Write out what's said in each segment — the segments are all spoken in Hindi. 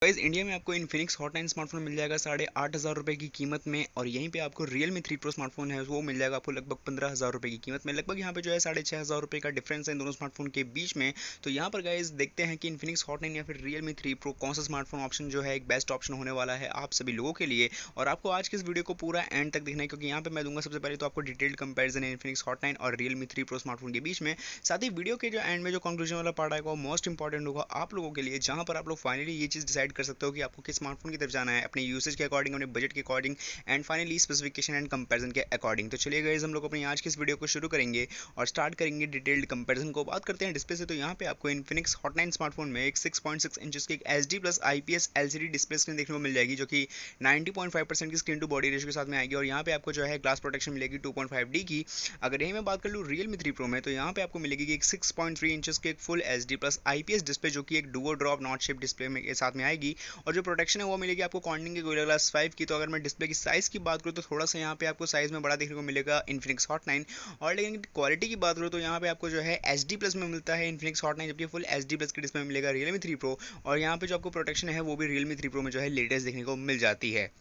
गाइस इंडिया में आपको इन्फिनिक्स हॉट 9 स्मार्टफोन मिल जाएगा 8,500 रुपये की कीमत में। और यहीं पे आपको Realme 3 Pro स्मार्टफोन है वो मिल जाएगा आपको लगभग 15,000 रुपये की कीमत में। लगभग यहाँ पे जो है 6,500 रुपये का डिफरेंस है इन दोनों स्मार्टफोन के बीच में। तो यहाँ पर गाइस देखते हैं कि इन्फिनिक्स हॉट 9 या फिर Realme 3 Pro कौन सा स्मार्टफोन ऑप्शन जो है एक बेस्ट ऑप्शन होने वाला है आप सभी लोगों के लिए। और आपको आज के इस वीडियो को पूरा एंड तक देखना है, क्योंकि यहाँ पे मैं दूंगा सबसे पहले तो आपको डिटेल्ड कंपैरिजन है इन्फिनिक्स हॉट 9 और Realme 3 Pro स्मार्टफोन के बीच में। साथ ही वीडियो के जो एंड में जो कंक्लूजन वाला पार्ट आएगा वो मोस्ट इंपॉर्टेंट होगा आप लोगों के लिए, जहां पर आप लोग फाइनली ये चीज़ डिसाइड कर सकते हो कि आपको किस स्मार्टफोन की तरफ जाना है अपने यूसेज के अकॉर्डिंग, अपने बजट के according and finally specification and comparison के अकॉर्डिंग। तो चलिए गाइस हम लोग अपनी आज की इस वीडियो को शुरू करेंगे और स्टार्ट करेंगे डिटेल्ड कंपैरिजन को। बात करते हैं डिस्प्ले से, तो यहाँ पे आपको इन्फिनिक्स हॉट 9 स्मार्टफोन में एक 6.6 इंचेस की एक HD plus IPS LCD display screen देखने को मिल जाएगी, जो कि 90.5% की स्क्रीन टू बॉडी रेशियो के साथ में आएगी। और यहाँ पे आपको जो है ग्लास प्रोटेक्शन मिलेगी 2.5D की। अगर यही मैं बात कर लूँ Realme 3 Pro में, तो यहाँ पे आपको मिलेगी एक 6.3 इंचेस की एक full HD plus IPS display, जो कि एक Duo drop not shape display में के साथ में आएगी। और जो प्रोटेक्शन है वो मिलेगी आपको कॉर्निंग के गोरिल्ला ग्लास 5 की। तो अगर मैं डिस्प्ले की साइज की बात करूँ तो थोड़ा सा यहाँ पे आपको साइज में बड़ा देखने को मिलेगा इन्फिनिक्स हॉट 9। और लेकिन क्वालिटी की बात करूँ तो यहाँ पे आपको जो है HD प्लस में मिलता है इन्फिनिक्स हॉट 9, जबकि फुल HD प्लस की डिस्प्ले में मिलेगा Realme 3 Pro। और यहाँ पे जो आपको प्रोटेक्शन है वो भी Realme 3 Pro में जो है लेटेस्ट देखने को मिल जाती है।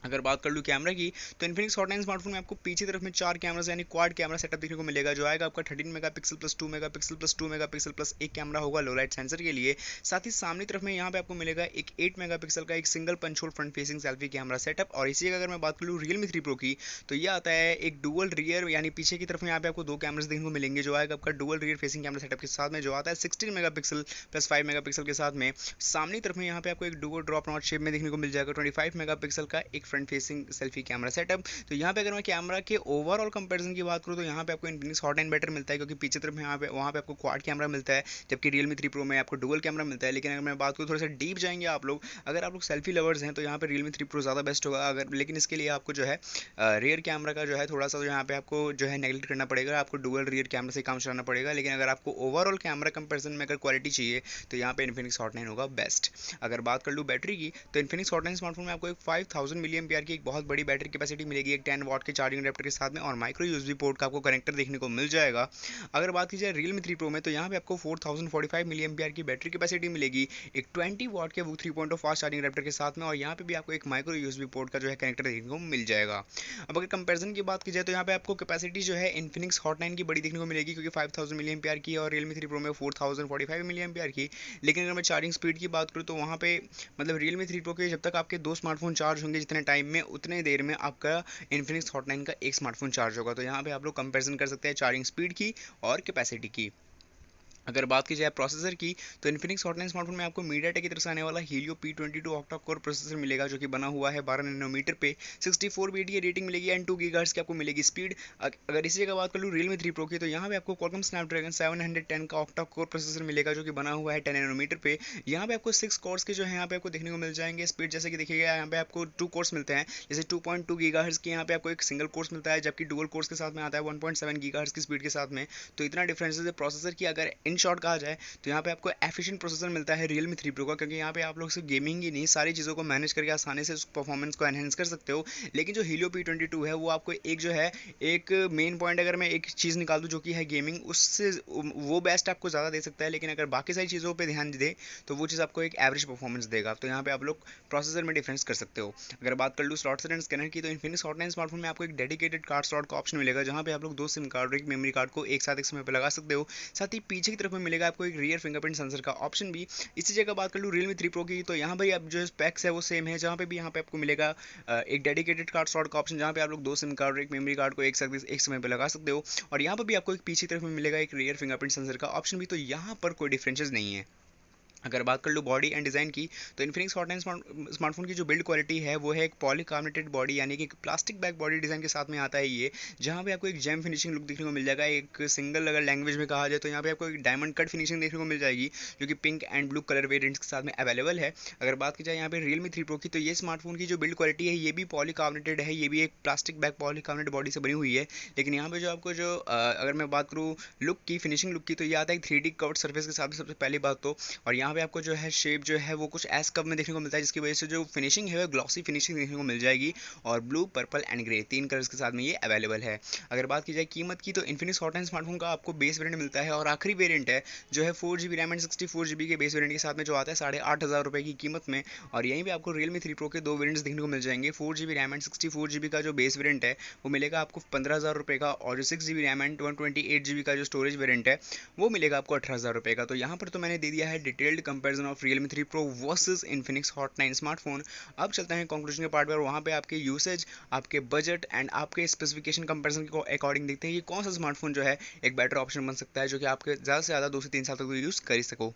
अगर बात कर लूँ कैमरा की, तो इन्फिनिक्स हॉट 9 स्मार्टफोन में आपको पीछे तरफ में 4 कैमरास यानी क्वाड कैमरा सेटअप देखने को मिलेगा, जो आएगा आपका 13 megapixel plus 2 megapixel plus 2 megapixel plus एक कैमरा होगा लो लाइट सेंसर के लिए। साथ ही सामने तरफ में यहाँ पे आपको मिलेगा एक 8 मेगापिक्सल का एक single punch hole front facing selfie camera setup. और इसी अगर मैं बात कर लूँ Realme 3 Pro की, तो ये आता है एक डुअल रियर यानी पीछे की तरफ में यहाँ पे आपको 2 कैमरास देखने को मिलेंगे, जो आएगा आपका dual rear facing camera setup के साथ में, जो आता है 16 मेगापिक्सल प्लस 5 मेगापिक्सल के साथ में। सामने तरफ में यहाँ पे आपको एक डुअल ड्रॉप नॉट शेप में देखने को मिल जाएगा 25 मेगापिक्सल का एक front facing selfie camera setup. तो यहाँ पे अगर मैं कैमरा के ओवरऑल कंपैरिजन की बात करूँ तो यहाँ पे आपको इन्फिनिक्स हॉट 9 बेटर मिलता है, क्योंकि पीछे तरफ में यहाँ पे वहाँ पे आपको क्वाड कैमरा मिलता है, जबकि Realme 3 Pro में आपको डुअल कैमरा मिलता है। लेकिन अगर मैं बात करूँ थोड़ा सा डीप जाएंगे आप लोग, अगर आप लोग सेल्फी लवर्स हैं तो यहाँ पे Realme 3 Pro ज़्यादा बेस्ट होगा। अगर लेकिन इसके लिए आपको जो है रियर कैमरा का जो है थोड़ा सा यहाँ पे आपको जो है नेगलेक्ट करना पड़ेगा, आपको डुअल रियर कैमरा से काम चलाना पड़ेगा। लेकिन अगर आपको ओवरऑल कैमरा कंपेरिजन में अगर क्वालिटी चाहिए तो यहाँ पे इन्फिनिक्स हॉट 9 होगा बेस्ट। अगर बात कर लूँ बैटरी की, तो इन्फिनिक्स हॉट 9 स्मार्टफोन में आपको एक 5000 मिली एम्पियर की एक बहुत बड़ी बैटरी कैपेसिटी मिलेगी, एक 10 वाट के चार्जिंग अडेप्टर के साथ में, और माइक्रो यूएसबी पोर्ट का आपको कनेक्टर देखने को मिल जाएगा। अगर बात की जाए Realme 3 Pro में, तो यहाँ पे आपको 4045 मिली एम्पियर की बैटरी कैपेसिटी मिलेगी, एक 20 वाट के वो 3.0 फास्ट चार्जिंग अडेप्टर के साथ में, और यहाँ पे भी आपको एक माइक्रो यूएसबी पोर्ट का जो है कनेक्टर देखने को मिल जाएगा। अब अगर कंपैरिजन की बात की जाए तो यहाँ पे आपको कैपेसिटी जो है इन्फिनिक्स हॉट 9 की बड़ी देखने को मिलेगी, क्योंकि 5000 मिली एम्पियर की, और Realme 3 Pro में 4045 मिली एम्पियर की। लेकिन अगर मैं चार्जिंग स्पीड की बात करूँ तो वहाँ पे मतलब Realme 3 Pro के जब तक आपके 2 स्मार्टफोन चार्ज होंगे जितने टाइम में, उतने देर में आपका इन्फिनिक्स हॉट 9 का एक स्मार्टफोन चार्ज होगा। तो यहाँ पे आप लोग कंपैरिजन कर सकते हैं चार्जिंग स्पीड की और कैपेसिटी की। अगर बात की जाए प्रोसेसर की, तो इन्फिनिक्स हॉट 9 स्मार्टफोन में आपको मीडियाटेक की तरफ से आने वाला Helio P22 octa core processor मिलेगा, जो कि बना हुआ है 12 नैनोमीटर पे, 64 बीट की रेटिंग मिलेगी एंड 2 गीगाहर्ट्ज़ की आपको मिलेगी स्पीड। अगर इसी जगह बात कर लूँ Realme 3 Pro की, तो यहाँ पे आपको Qualcomm Snapdragon 710 का ऑक्टा कोर प्रोसेसर मिलेगा, जो कि बना हुआ है 10 नैनोमीटर पे। यहाँ पे आपको 6 कोर्स के जो है यहाँ पे आपको देखने को मिल जाएंगे। स्पीड जैसे कि देखिएगा यहाँ पे आपको 2 कोर्स मिलते हैं, जैसे 2.2 गीगाहर्ट्ज़ की यहाँ पे आपको एक सिंगल कोर्स मिलता है, जबकि डुअल कोर्स के साथ में आता है 1.7 गीगाहर्ट्ज़ की स्पीड के साथ में। तो इतना डिफरेंस है प्रोसेसर की। अगर इन शॉर्ट कहा जाए तो यहाँ पे आपको एफिशिएंट प्रोसेसर मिलता है Realme 3 Pro का, क्योंकि यहाँ पे आप लोग सिर्फ गेमिंग ही नहीं सारी चीज़ों को मैनेज करके आसानी से उस परफॉर्मेंस को एनहेंस कर सकते हो। लेकिन जो Helio P22 है वो आपको एक जो है एक मेन पॉइंट अगर मैं एक चीज़ निकाल दूँ जो कि है गेमिंग, उससे वो बेस्ट आपको ज़्यादा दे सकता है। लेकिन अगर बाकी सारी चीज़ों पर ध्यान दे तो वो चीज़ आपको एक एवरेज परफॉर्मेंस देगा। तो यहाँ पे आप लोग प्रोसेसर में डिफरेंस कर सकते हो। अगर बात कर लूँ स्लॉट एंड स्कैनर की, तो इन्फिनिक्स हॉट 9 स्मार्टफोन में आपको एक डेडिकेटेड कार्ड स्लॉट का ऑप्शन मिलेगा, जहाँ पे आप लोग 2 सिम कार्ड और एक मेमोरी कार्ड को एक साथ एक समय पर लगा सकते हो। साथ ही पीछे की तरफ में मिलेगा आपको एक रियर फिंगरप्रिंट सेंसर का ऑप्शन भी। इसी जगह बात कर लूँ Realme 3 Pro की, तो यहाँ पर अब जो स्पेक्स है वो सेम है, जहाँ पे भी यहाँ पे आपको मिलेगा एक डेडिकेटेड कार्ड स्लॉट का ऑप्शन, जहाँ पे आप लोग 2 सिम कार्ड और एक मेमोरी कार्ड को एक साथ एक समय पे लगा सकते हो। और यहाँ पर भी आपको एक पीछे तरफ में मिलेगा एक रियर फिंगरप्रिंट सेंसर का ऑप्शन भी। तो यहाँ पर कोई डिफरेंसेस नहीं है। अगर बात कर लूँ बॉडी एंड डिज़ाइन की, तो इन्फिनिक्स हॉट 9 स्मार्टफोन की जो बिल्ड क्वालिटी है वो है एक पॉलीकार्बोनेटेड बॉडी यानी कि प्लास्टिक बैक बॉडी डिज़ाइन के साथ में आता है ये, जहाँ पे आपको एक जेम फिनिशिंग लुक देखने को मिल जाएगा। एक सिंगल अगर लैंग्वेज में कहा जाए तो यहाँ पे आपको एक डायमंड कट फिनिशिंग देखने को मिल जाएगी, जो कि pink and blue colour variants के साथ में अवेलेबल है। अगर बात की जाए यहाँ पे Realme 3 Pro की, तो ये स्मार्टफोन की जो बिल्ड क्वालिटी है ये भी पॉलीकार्बोनेटेड है, ये भी एक प्लास्टिक बैक पॉलीकार्बोनेटेड बॉडी से बनी हुई है। लेकिन यहाँ पे जो आपको जो अगर मैं बात करूँ लुक की, फिनिशिंग लुक की, तो ये आता है 3D कर्व्ड सर्फेस के साथ सबसे पहली बात तो। और यहाँ यहाँ पे आपको जो है शेप जो है वो कुछ एस कप में देखने को मिलता है, जिसकी वजह से जो फिनिशिंग है वो ग्लॉसी फिनिशिंग देखने को मिल जाएगी। और blue, purple and grey 3 colours के साथ में ये अवेलेबल है। अगर बात की जाए कीमत की, तो इन्फिनिक्स हॉट 9 स्मार्टफोन का आपको बेस वेरिएंट मिलता है और आखिरी वेरिएंट है जो है 4GB रैम एंड 64GB के बेस वेरिएंट के साथ में, जो आता है 8,500 रुपये की कीमत में। और यहीं पे आपको Realme 3 Pro के दो वेरिएंट्स देखने को मिल जाएंगे। 4GB रैम एंड 64GB का जो बेस वेरिएंट है वो मिलेगा आपको 15,000 रुपये का, और जो 6GB रैम एंड 128GB का जो स्टोरेज वेरिएंट है वो मिलेगा आपको 18,000 रुपये का। तो यहाँ पर तो मैंने दे दिया है detailed comparison of Realme 3 Pro versus Infinix Hot 9 smartphone. अब चलते हैं कंक्लूजन के पार्ट पर, वहाँ पे आपके यूसेज, आपके बजट एंड आपके स्पेसिफिकेशन कंपैरिजन को अकॉर्डिंग देखते हैं कि कौन सा स्मार्टफोन जो है एक बेटर ऑप्शन बन सकता है, जो कि आपके ज़्यादा से ज़्यादा 2 से 3 साल तक यूज़ कर ही सको।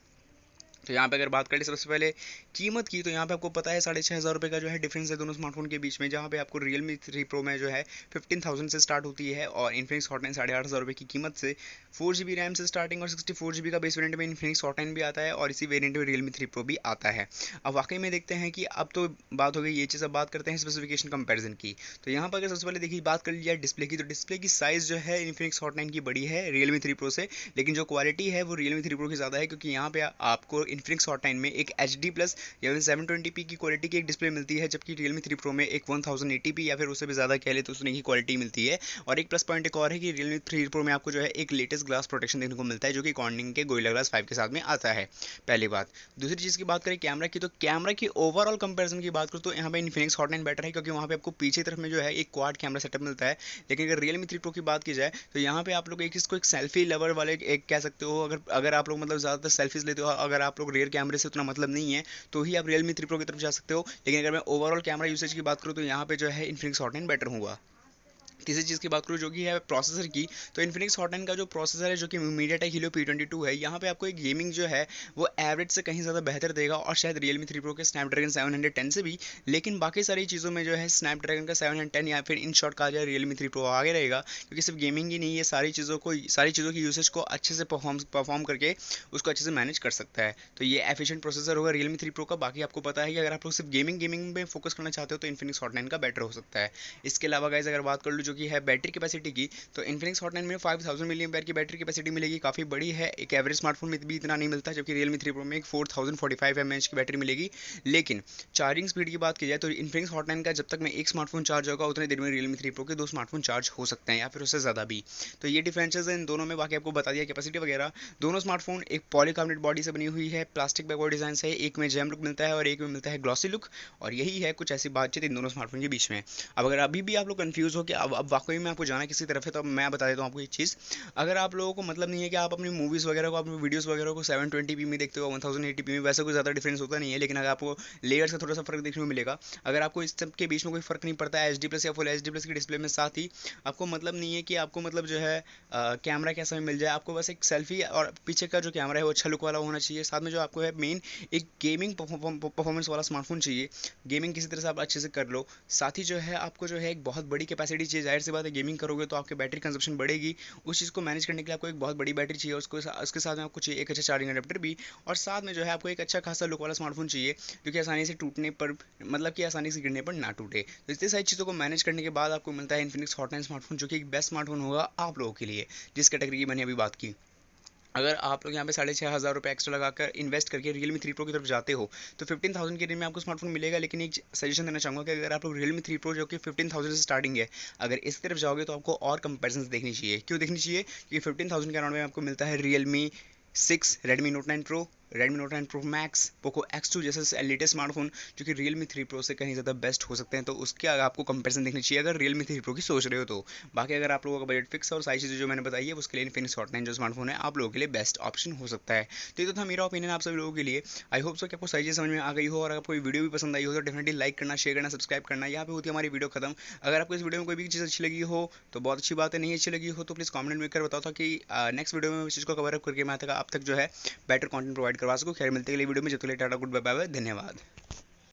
तो यहाँ पे अगर बात करें सबसे पहले कीमत की, तो यहाँ पे आपको पता है 6,500 रुपये का जो है डिफरेंस है दोनों स्मार्टफोन के बीच में, जहाँ पे आपको Realme 3 Pro में जो है 15,000 से स्टार्ट होती है और Infinix Hot 9 8,500 रुपये की कीमत से 4GB रैम से स्टार्टिंग और 64GB का बेस वेरिएंट में Infinix Hot 9 भी आता है और इसी वेरिएंट में Realme 3 Pro भी आता है। अब वाकई में देखते हैं कि अब तो बात हो गई ये चीज़, अब बात करते हैं स्पेसिफिकेशन कंपेरिजन की। तो यहाँ पर अगर सबसे पहले देखिए बात कर ली जाए डिस्प्ले की, तो डिस्प्ले की साइज़ जो है Infinix Hot 9 की बड़ी है Realme 3 Pro से, लेकिन जो क्वालिटी है वो Realme 3 Pro की ज़्यादा है, क्योंकि यहाँ पे आपको Infinix Hot 9 में एक HD प्लस या फिर 720p की क्वालिटी की एक डिस्प्ले मिलती है, जबकि Realme 3 Pro में एक 1080p या फिर उससे भी ज़्यादा कह ले तो उसने की क्वालिटी मिलती है। और एक प्लस पॉइंट एक और है कि Realme 3 Pro में आपको जो है एक लेटेस्ट ग्लास प्रोटेक्शन देखने को मिलता है, जो कि Corning के Gorilla Glass 5 के साथ में आता है। पहली बात। दूसरी चीज़ की बात करें कैमरा की, तो कैमरा की ओवरऑल कंपेरिजन की बात करूँ तो यहाँ पे Infinix Hot 9 बेटर है, क्योंकि वहाँ पे आपको पीछे तरफ में जो है एक क्वाड कैमरा सेटअप मिलता है। लेकिन अगर Realme 3 Pro की बात की जाए तो यहाँ पे आप लोग एक इसको एक सेल्फी लवर वाले एक कह सकते हो, अगर आप लोग मतलब ज़्यादातर सेल्फीज लेते हो, अगर आप लोग रियर कैमरे से उतना मतलब नहीं है तो ही आप Realme 3 Pro की तरफ जा सकते हो। लेकिन अगर मैं ओवरऑल कैमरा यूसेज की बात करूँ तो यहाँ पे जो है Infinix Hot 9 बेटर होगा। तीसरी चीज़ की बात करूँ जो कि है प्रोसेसर की, तो Infinix Hot 9 का जो प्रोसेसर है जो कि MediaTek Helio P22 है, यहाँ पे आपको एक गेमिंग जो है वो एवरेज से कहीं ज़्यादा बेहतर देगा, और शायद Realme 3 Pro के Snapdragon 710 से भी। लेकिन बाकी सारी चीज़ों में जो है Snapdragon का 710 या फिर इन शॉर्ट कहा जाए Realme 3 Pro आगे रहेगा, क्योंकि सिर्फ गेमिंग ही नहीं है, सारी चीज़ों की यूसेज को अच्छे से परफॉर्म करके उसको अच्छे से मैनेज कर सकता है। तो ये एफिशिएंट प्रोसेसर होगा Realme 3 Pro का। बाकी आपको पता है कि अगर आप लोग सिर्फ गेमिंग में फोकस करना चाहते हो तो Infinix Hot 9 का बेटर हो सकता है। इसके अलावा गाइस अगर बात कर लूँ जो कि है बैटरी कैपेसिटी की, तो Infinix Hot 9 में 5000 mAh की बैटरी कैपेसिटी मिलेगी, काफ़ी बड़ी है। एक एवरेज स्मार्टफोन में भी इतना नहीं मिलता, जबकि Realme 3 Pro में एक 4045 mAh की बैटरी मिलेगी। लेकिन चार्जिंग स्पीड की बात की जाए तो Infinix Hot 9 का जब तक में एक स्मार्टफोन चार्ज होगा उतने देर में Realme 3 Pro के दो स्मार्टफोन चार्ज हो सकते हैं या फिर उससे ज़्यादा भी। तो ये डिफरेंसेस है इन दोनों में। बाकी आपको बता दिया कैपेसिटी वगैरह। दोनों स्मार्टफोन एक पॉलीकार्बोनेट बॉडी से बनी हुई है, प्लास्टिक बैकवर्ड डिजाइन से, एक में जैम लुक मिलता है और एक में मिलता है ग्लॉसी लुक। और यही है कुछ ऐसी बातचीत इन दोनों स्मार्टफोन के बीच में। अब अगर अभी भी आप लोग कंफ्यूज हो कि अब वाकई में आपको जाना किसी तरफ है, तो मैं बता देता हूँ आपको एक चीज़। अगर आप लोगों को मतलब नहीं है कि आप अपनी मूवीज़ वगैरह को, अपनी वीडियोस वगैरह को 720p में देखते हो, 1080p में, वैसा कोई ज़्यादा डिफरेंस होता नहीं है। लेकिन अगर आपको लेयर्स का थोड़ा सा फर्क देखने को मिलेगा, अगर आपको इस सब के बीच में कोई फर्क नहीं पड़ता है HD प्लस या फुल HD प्लस की डिस्प्ले में, साथ ही आपको मतलब नहीं है कि आपको मतलब जो है कैमरा कैसा मिल जाए, आपको बस एक सेल्फी और पीछे का जो कैमरा है वो अच्छा लुक वाला होना चाहिए। साथ में जो आपको है मेन एक गेमिंग परफॉर्मेंस वाला स्मार्टफोन चाहिए, गेमिंग किसी तरह से आप अच्छे से कर लो। साथ ही जो है आपको जो है एक बहुत बड़ी कैपेसिटी चाहिए। जाहिर सी बात है गेमिंग करोगे तो आपकी बैटरी कंजप्शन बढ़ेगी, उस चीज़ को मैनेज करने के लिए आपको एक बहुत बड़ी बैटरी चाहिए, उसके साथ में आपको चाहिए एक अच्छा चार्जिंग अडेप्टर भी, और साथ में जो है आपको एक अच्छा खासा लुक वाला स्मार्टफोन चाहिए जो कि आसानी से टूटने पर, मतलब कि आसानी से गिरने पर ना टूटे। तो इतनी सारी चीज़ों को मैनेज करने के बाद आपको मिलता है Infinix Hot 9 स्मार्टफोन, जो कि एक बेस्ट स्मार्टफोन होगा आप लोगों के लिए, जिस कैटेगरी की मैंने अभी बात की। अगर आप लोग यहाँ पे 6,500 रुपये एक्स्ट्रा लगाकर इन्वेस्ट करके Realme 3 Pro की तरफ जाते हो तो 15,000 के रेंज में आपको स्मार्टफोन मिलेगा। लेकिन एक सजेशन देना चाहूँगा कि अगर आप लोग Realme 3 Pro जो कि 15,000 से स्टार्टिंग है, अगर इस तरफ जाओगे तो आपको और कंपेरिजन देखनी चाहिए। क्यों देखनी चाहिए? क्योंकि 15,000 के अराउंड में आपको मिलता है Realme 6, Redmi Note 9 Pro, Redmi Note 9 Pro Max, Poco X2 जैसे लेटेस्ट स्मार्टफोन जो कि Realme 3 Pro से कहीं ज़्यादा बेस्ट हो सकते हैं। तो उसके आपको कंपैरिजन देखनी चाहिए अगर Realme 3 Pro की सोच रहे हो तो। बाकी अगर आप लोगों का बजट फिक्स है और सारी चीज़ें जो मैंने बताई है उसके लिए Infinix Hot 9 जो स्मार्टफोन है आप लोगों के लिए बेस्ट ऑप्शन हो सकता है। तो ये तो था मेरा ओपिनियन आप सभी लोगों के लिए। आई होप सो कि आपको सारी चीज़ समझ में आ गई हो, और अगर कोई वीडियो भी पसंद आई हो तो डेफिनेटली लाइक करना, शेयर करना, सब्सक्राइब करना। यहाँ पे होती है हमारी वीडियो खत्म। अगर आपको इस वीडियो में कोई भी चीज़ अच्छी लगी हो तो बहुत अच्छी बात है, नहीं अच्छी लगी हो तो प्लीज़ कमेंट में कर बताओ, ताकि नेक्स्ट वीडियो में इस चीज़ को कवर अप करके मैं आप तक जो है बेटर कंटेंट प्रोवाइड करवा सकूँ। खैर मिलते हैं अगली वीडियो में, जब तक के लिए टाटा गुड बाय बाय, धन्यवाद।